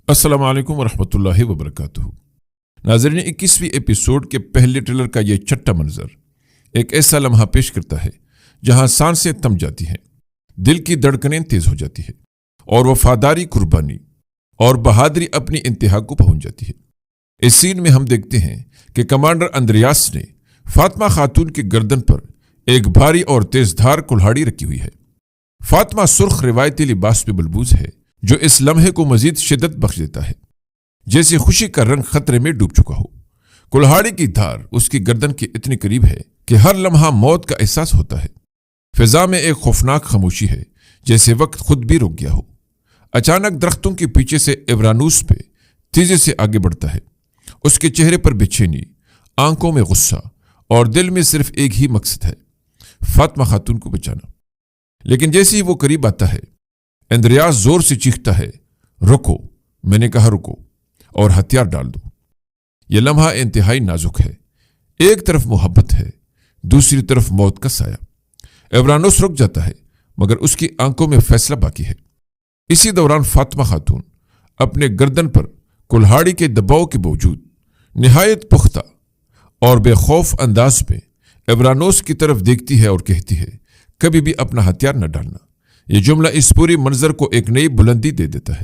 السلام علیکم ورحمۃ اللہ وبرکاتہ۔ ناظرین، 21ویں ایپیسوڈ کے پہلے ٹریلر کا یہ چھٹا منظر ایک ایسا لمحہ پیش کرتا ہے جہاں سانسیں تھم جاتی ہیں، دل کی دھڑکنیں تیز ہو جاتی ہے اور وفاداری، قربانی اور بہادری اپنی انتہا کو پہنچ جاتی ہے۔ اس سین میں ہم دیکھتے ہیں کہ کمانڈر اندریاس نے فاطمہ خاتون کی گردن پر ایک بھاری اور تیز دھار کلہاڑی رکھی ہوئی ہے۔ فاطمہ سرخ روایتی لباس میں ملبوس ہے جو اس لمحے کو مزید شدت بخش دیتا ہے، جیسے خوشی کا رنگ خطرے میں ڈوب چکا ہو۔ کلہاڑی کی دھار اس کی گردن کے اتنی قریب ہے کہ ہر لمحہ موت کا احساس ہوتا ہے۔ فضا میں ایک خوفناک خاموشی ہے، جیسے وقت خود بھی رک گیا ہو۔ اچانک درختوں کے پیچھے سے ایورانوس پہ تیزی سے آگے بڑھتا ہے۔ اس کے چہرے پر بے چینی، آنکھوں میں غصہ اور دل میں صرف ایک ہی مقصد ہے: فاطمہ خاتون کو بچانا۔ لیکن جیسے ہی وہ قریب آتا ہے، اندریاس زور سے چیختا ہے، رکو، میں نے کہا رکو، اور ہتھیار ڈال دو۔ یہ لمحہ انتہائی نازک ہے۔ ایک طرف محبت ہے، دوسری طرف موت کا سایہ۔ ایورانوس رک جاتا ہے، مگر اس کی آنکھوں میں فیصلہ باقی ہے۔ اسی دوران فاطمہ خاتون اپنے گردن پر کلہاڑی کے دباؤ کے باوجود نہایت پختہ اور بے خوف انداز میں ایورانوس کی طرف دیکھتی ہے اور کہتی ہے، کبھی بھی اپنا ہتھیار نہ ڈالنا۔ یہ جملہ اس پوری منظر کو ایک نئی بلندی دے دیتا ہے۔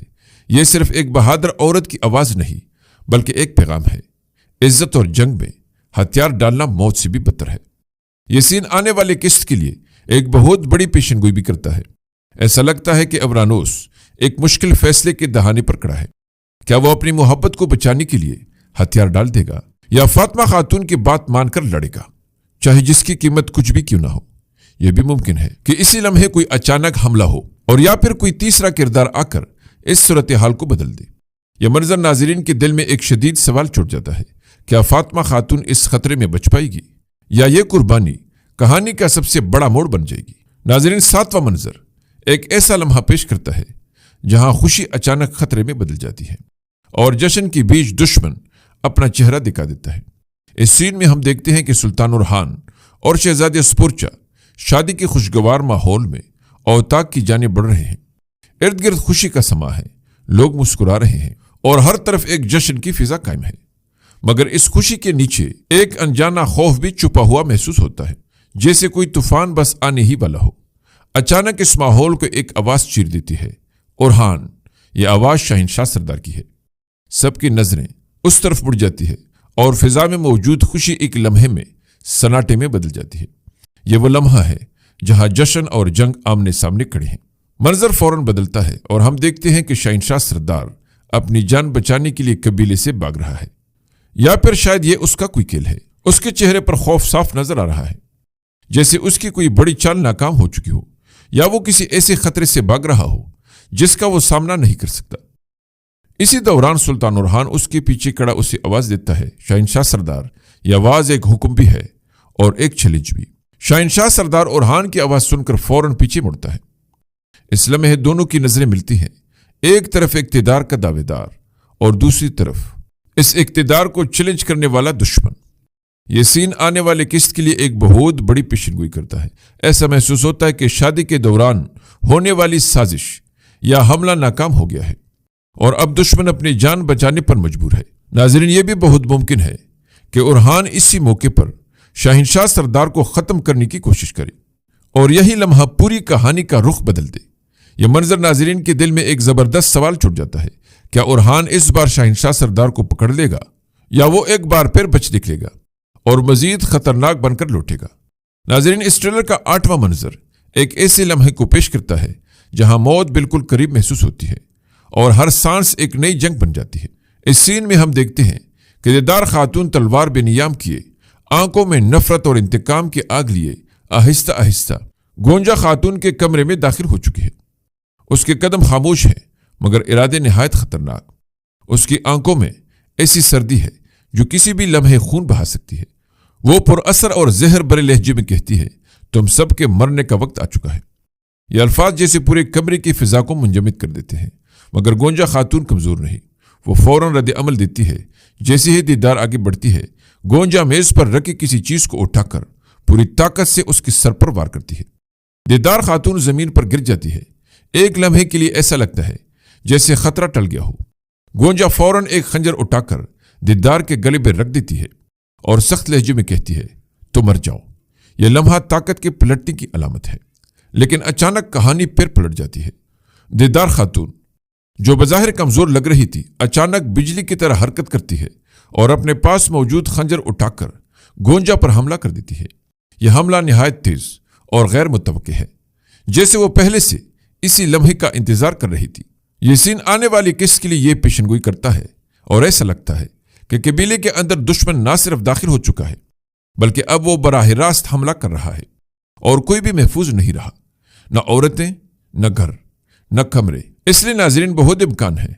یہ صرف ایک بہادر عورت کی آواز نہیں، بلکہ ایک پیغام ہے: عزت اور جنگ میں ہتھیار ڈالنا موت سے بھی بدتر ہے۔ یہ سین آنے والے قسط کے لیے ایک بہت بڑی پیشن گوئی بھی کرتا ہے۔ ایسا لگتا ہے کہ ایورانوس ایک مشکل فیصلے کے دہانے پر کھڑا ہے۔ کیا وہ اپنی محبت کو بچانے کے لیے ہتھیار ڈال دے گا، یا فاطمہ خاتون کی بات مان کر لڑے گا، چاہے جس کی قیمت کچھ بھی کیوں نہ ہو؟ یہ بھی ممکن ہے کہ اسی لمحے کوئی اچانک حملہ ہو، اور یا پھر کوئی تیسرا کردار آ کر اس صورتحال کو بدل دے۔ یہ منظر ناظرین کے دل میں ایک شدید سوال چھوڑ جاتا ہے: کیا فاطمہ خاتون اس خطرے میں بچ پائے گی، یا یہ قربانی کہانی کا سب سے بڑا موڑ بن جائے گی؟ ناظرین، 7واں منظر ایک ایسا لمحہ پیش کرتا ہے جہاں خوشی اچانک خطرے میں بدل جاتی ہے، اور جشن کے بیچ دشمن اپنا چہرہ دکھا دیتا ہے۔ اس سین میں ہم دیکھتے ہیں کہ سلطان اورحان اور شہزادی اسپورچا شادی کے خوشگوار ماحول میں اوتاق کی جانب بڑھ رہے ہیں۔ ارد گرد خوشی کا سما ہے، لوگ مسکرا رہے ہیں، اور ہر طرف ایک جشن کی فضا قائم ہے۔ مگر اس خوشی کے نیچے ایک انجانا خوف بھی چھپا ہوا محسوس ہوتا ہے، جیسے کوئی طوفان بس آنے ہی والا ہو۔ اچانک اس ماحول کو ایک آواز چیر دیتی ہے: اورحان! یہ آواز شہنشاہ سردار کی ہے۔ سب کی نظریں اس طرف مڑ جاتی ہے، اور فضا میں موجود خوشی ایک لمحے میں سناٹے میں بدل جاتی ہے۔ یہ وہ لمحہ ہے جہاں جشن اور جنگ آمنے سامنے کھڑے ہیں۔ منظر فوراً بدلتا ہے، اور ہم دیکھتے ہیں کہ شہنشاہ سردار اپنی جان بچانے کے لیے قبیلے سے بھاگ رہا ہے، یا پھر شاید یہ اس کا کوئی کھیل ہے۔ اس کے چہرے پر خوف صاف نظر آ رہا ہے، جیسے اس کی کوئی بڑی چال ناکام ہو چکی ہو، یا وہ کسی ایسے خطرے سے بھاگ رہا ہو جس کا وہ سامنا نہیں کر سکتا۔ اسی دوران سلطان اورحان اس کے پیچھے کھڑا اسے آواز دیتا ہے: شہنشاہ سردار! یہ آواز ایک حکم بھی ہے اور ایک چیلنج بھی۔ شہنشاہ سردار اورحان کی آواز سن کر فوراً پیچھے مڑتا ہے۔ اس لمحے دونوں کی نظریں ملتی ہیں، ایک طرف اقتدار کا دعوے دار، اور دوسری طرف اس اقتدار کو چیلنج کرنے والا دشمن۔ یہ سین آنے والے قسط کے لیے ایک بہت بڑی پیشن گوئی کرتا ہے۔ ایسا محسوس ہوتا ہے کہ شادی کے دوران ہونے والی سازش یا حملہ ناکام ہو گیا ہے، اور اب دشمن اپنی جان بچانے پر مجبور ہے۔ ناظرین، یہ بھی بہت ممکن ہے کہ اورحان اسی موقع پر شہنشاہ سردار کو ختم کرنے کی کوشش کرے، اور یہی لمحہ پوری کہانی کا رخ بدل دے۔ یہ منظر ناظرین کے دل میں ایک زبردست سوال چھوڑ جاتا ہے: کیا اورحان اس بار شہنشاہ سردار کو پکڑ لے گا، یا وہ ایک بار پھر بچ نکلے گا اور مزید خطرناک بن کر لوٹے گا؟ ناظرین، اس ٹریلر کا 8واں منظر ایک ایسے لمحے کو پیش کرتا ہے جہاں موت بالکل قریب محسوس ہوتی ہے، اور ہر سانس ایک نئی جنگ بن جاتی ہے۔ اس سین میں ہم دیکھتے ہیں کہ دیدار خاتون تلوار بے نیام کیے، آنکھوں میں نفرت اور انتقام کی آگ لیے، آہستہ آہستہ گونجا خاتون کے کمرے میں داخل ہو چکی ہے۔ اس کے قدم خاموش ہیں، مگر ارادے نہایت خطرناک۔ اس کی آنکھوں میں ایسی سردی ہے جو کسی بھی لمحے خون بہا سکتی ہے۔ وہ پر اثر اور زہر بھرے لہجے میں کہتی ہے: تم سب کے مرنے کا وقت آ چکا ہے۔ یہ الفاظ جیسے پورے کمرے کی فضا کو منجمد کر دیتے ہیں، مگر گونجا خاتون کمزور نہیں۔ وہ فوراً رد عمل دیتی ہے۔ جیسے ہی دیدار آگے بڑھتی ہے، گونجا میز پر رکھی کسی چیز کو اٹھا کر پوری طاقت سے اس کے سر پر وار کرتی ہے۔ دیدار خاتون زمین پر گر جاتی ہے۔ ایک لمحے کے لیے ایسا لگتا ہے جیسے خطرہ ٹل گیا ہو، گونجا فوراً ایک خنجر اٹھا کر دیدار کے گلے پہ رکھ دیتی ہے اور سخت لہجے میں کہتی ہے تو مر جاؤ۔ یہ لمحہ طاقت کے پلٹنے کی علامت ہے، لیکن اچانک کہانی پھر پلٹ جاتی ہے۔ دیدار خاتون جو بظاہر کمزور لگ رہی تھی اچانک بجلی کی طرح حرکت کرتی ہے اور اپنے پاس موجود خنجر اٹھا کر گونجا پر حملہ کر دیتی ہے۔ یہ حملہ نہایت تیز اور غیر متوقع ہے، جیسے وہ پہلے سے اسی لمحے کا انتظار کر رہی تھی۔ یہ سین آنے والی قسط کے لیے یہ پیشنگوئی کرتا ہے اور ایسا لگتا ہے کہ قبیلے کے اندر دشمن نہ صرف داخل ہو چکا ہے بلکہ اب وہ براہ راست حملہ کر رہا ہے اور کوئی بھی محفوظ نہیں رہا، نہ عورتیں، نہ گھر، نہ کمرے۔ اس لیے ناظرین بہت امکان ہے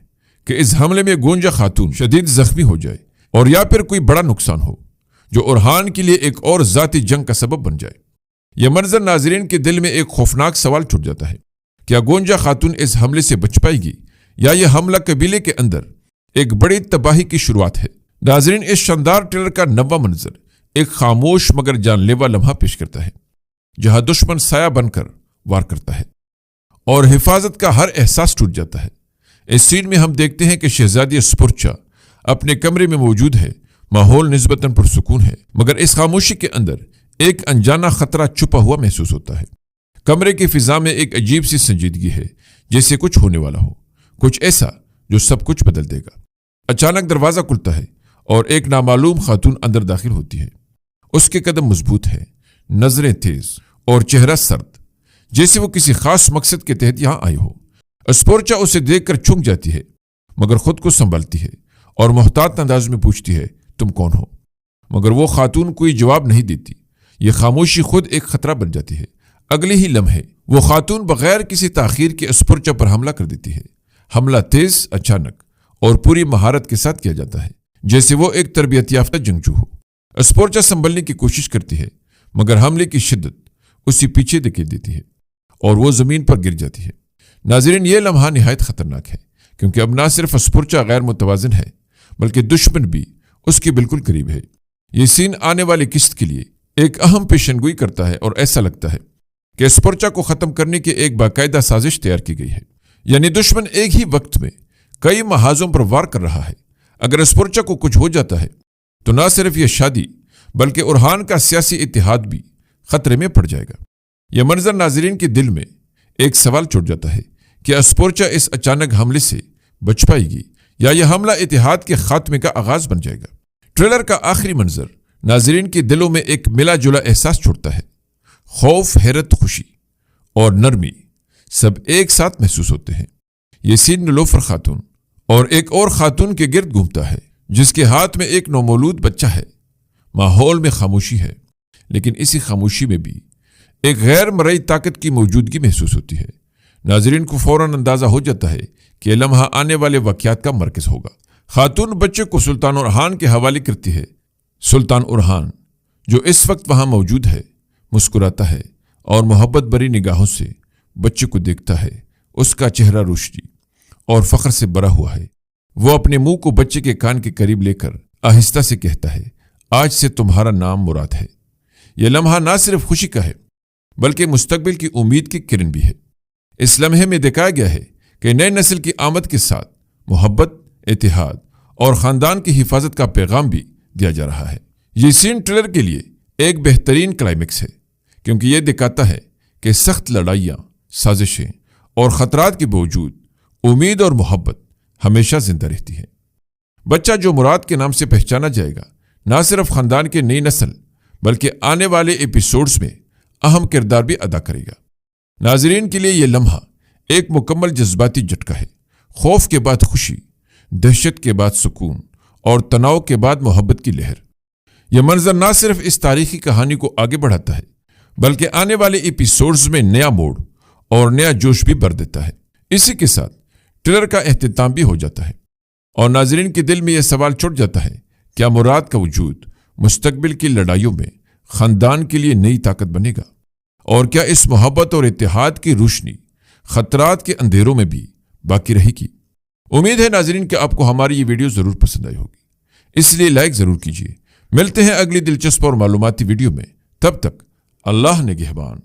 کہ اس حملے میں گونجا خاتون شدید زخمی ہو جائے اور یا پھر کوئی بڑا نقصان ہو جو اورحان کے لیے ایک اور ذاتی جنگ کا سبب بن جائے۔ یہ منظر ناظرین کے دل میں ایک خوفناک سوال چھوڑ جاتا ہے، کیا گونجا خاتون اس حملے سے بچ پائے گی یا یہ حملہ قبیلے کے اندر ایک بڑی تباہی کی شروعات ہے؟ ناظرین اس شاندار ٹریلر کا 9واں منظر ایک خاموش مگر جان لیوا لمحہ پیش کرتا ہے جہاں دشمن سایہ بن کر وار کرتا ہے اور حفاظت کا ہر احساس ٹوٹ جاتا ہے۔ اس سین میں ہم دیکھتے ہیں کہ شہزادی اسپورچا اپنے کمرے میں موجود ہے، ماحول نسبتاً پرسکون ہے، مگر اس خاموشی کے اندر ایک انجانا خطرہ چھپا ہوا محسوس ہوتا ہے۔ کمرے کی فضا میں ایک عجیب سی سنجیدگی ہے، جیسے کچھ ہونے والا ہو، کچھ ایسا جو سب کچھ بدل دے گا۔ اچانک دروازہ کھلتا ہے اور ایک نامعلوم خاتون اندر داخل ہوتی ہے۔ اس کے قدم مضبوط ہے، نظریں تیز اور چہرہ سرد، جیسے وہ کسی خاص مقصد کے تحت یہاں آئی ہو۔ اسپورچا اسے دیکھ کر چھنک جاتی ہے مگر خود کو سنبھالتی ہے اور محتاط انداز میں پوچھتی ہے تم کون ہو؟ مگر وہ خاتون کوئی جواب نہیں دیتی۔ یہ خاموشی خود ایک خطرہ بن جاتی ہے۔ اگلے ہی لمحے وہ خاتون بغیر کسی تاخیر کے اسپورچا پر حملہ کر دیتی ہے۔ حملہ تیز، اچانک اور پوری مہارت کے ساتھ کیا جاتا ہے، جیسے وہ ایک تربیت یافتہ جنگجو ہو۔ اسپورچا سنبھلنے کی کوشش کرتی ہے مگر حملے کی شدت اسی پیچھے دھکیل دیتی ہے اور وہ زمین پر گر جاتی ہے۔ ناظرین یہ لمحہ نہایت خطرناک ہے کیونکہ اب نہ صرف اسپورچا غیر متوازن ہے بلکہ دشمن بھی اس کے بالکل قریب ہے۔ یہ سین آنے والی قسط کے لیے ایک اہم پیشنگوئی کرتا ہے اور ایسا لگتا ہے کہ اسپورچا کو ختم کرنے کی ایک باقاعدہ سازش تیار کی گئی ہے، یعنی دشمن ایک ہی وقت میں کئی محاذوں پر وار کر رہا ہے۔ اگر اسپورچا کو کچھ ہو جاتا ہے تو نہ صرف یہ شادی بلکہ اورحان کا سیاسی اتحاد بھی خطرے میں پڑ جائے گا۔ یہ منظر ناظرین کے دل میں ایک سوال چھوڑ جاتا ہے کہ اسپورچا اس اچانک حملے سے بچ پائے گی یا یہ حملہ اتحاد کے خاتمے کا آغاز بن جائے گا۔ ٹریلر کا آخری منظر ناظرین کے دلوں میں ایک ملا جلا احساس چھوڑتا ہے۔ خوف، حیرت، خوشی اور نرمی سب ایک ساتھ محسوس ہوتے ہیں۔ یہ سین نیلوفر خاتون اور ایک اور خاتون کے گرد گھومتا ہے جس کے ہاتھ میں ایک نومولود بچہ ہے۔ ماحول میں خاموشی ہے لیکن اسی خاموشی میں بھی ایک غیر مرئی طاقت کی موجودگی محسوس ہوتی ہے۔ ناظرین کو فوراً اندازہ ہو جاتا ہے کہ یہ لمحہ آنے والے واقعات کا مرکز ہوگا۔ خاتون بچے کو سلطان اورحان کے حوالے کرتی ہے۔ سلطان اورحان جو اس وقت وہاں موجود ہے مسکراتا ہے اور محبت بری نگاہوں سے بچے کو دیکھتا ہے۔ اس کا چہرہ روشنی اور فخر سے بھرا ہوا ہے۔ وہ اپنے منہ کو بچے کے کان کے قریب لے کر آہستہ سے کہتا ہے آج سے تمہارا نام مراد ہے۔ یہ لمحہ نہ صرف خوشی کا ہے بلکہ مستقبل کی امید کی کرن بھی ہے۔ اس لمحے میں دکھایا گیا ہے کہ نئے نسل کی آمد کے ساتھ محبت، اتحاد اور خاندان کی حفاظت کا پیغام بھی دیا جا رہا ہے۔ یہ سین ٹریلر کے لیے ایک بہترین کلائمیکس ہے کیونکہ یہ دکھاتا ہے کہ سخت لڑائیاں، سازشیں اور خطرات کے باوجود امید اور محبت ہمیشہ زندہ رہتی ہے۔ بچہ جو مراد کے نام سے پہچانا جائے گا نہ صرف خاندان کے نئی نسل بلکہ آنے والے ایپیسوڈز میں اہم کردار بھی ادا کرے گا۔ ناظرین کے لیے یہ لمحہ ایک مکمل جذباتی جھٹکا ہے۔ خوف کے بعد خوشی، دہشت کے بعد سکون اور تناؤ کے بعد محبت کی لہر۔ یہ منظر نہ صرف اس تاریخی کہانی کو آگے بڑھاتا ہے بلکہ آنے والے ایپیسوڈز میں نیا موڑ اور نیا جوش بھی بھر دیتا ہے۔ اسی کے ساتھ ٹریلر کا اختتام بھی ہو جاتا ہے اور ناظرین کے دل میں یہ سوال چھوڑ جاتا ہے کیا مراد کا وجود مستقبل کی لڑائیوں میں خاندان کے لیے نئی طاقت بنے گا، اور کیا اس محبت اور اتحاد کی روشنی خطرات کے اندھیروں میں بھی باقی رہے گی؟ امید ہے ناظرین کہ آپ کو ہماری یہ ویڈیو ضرور پسند آئی ہوگی، اس لیے لائک ضرور کیجیے۔ ملتے ہیں اگلی دلچسپ اور معلوماتی ویڈیو میں، تب تک اللہ نگہبان۔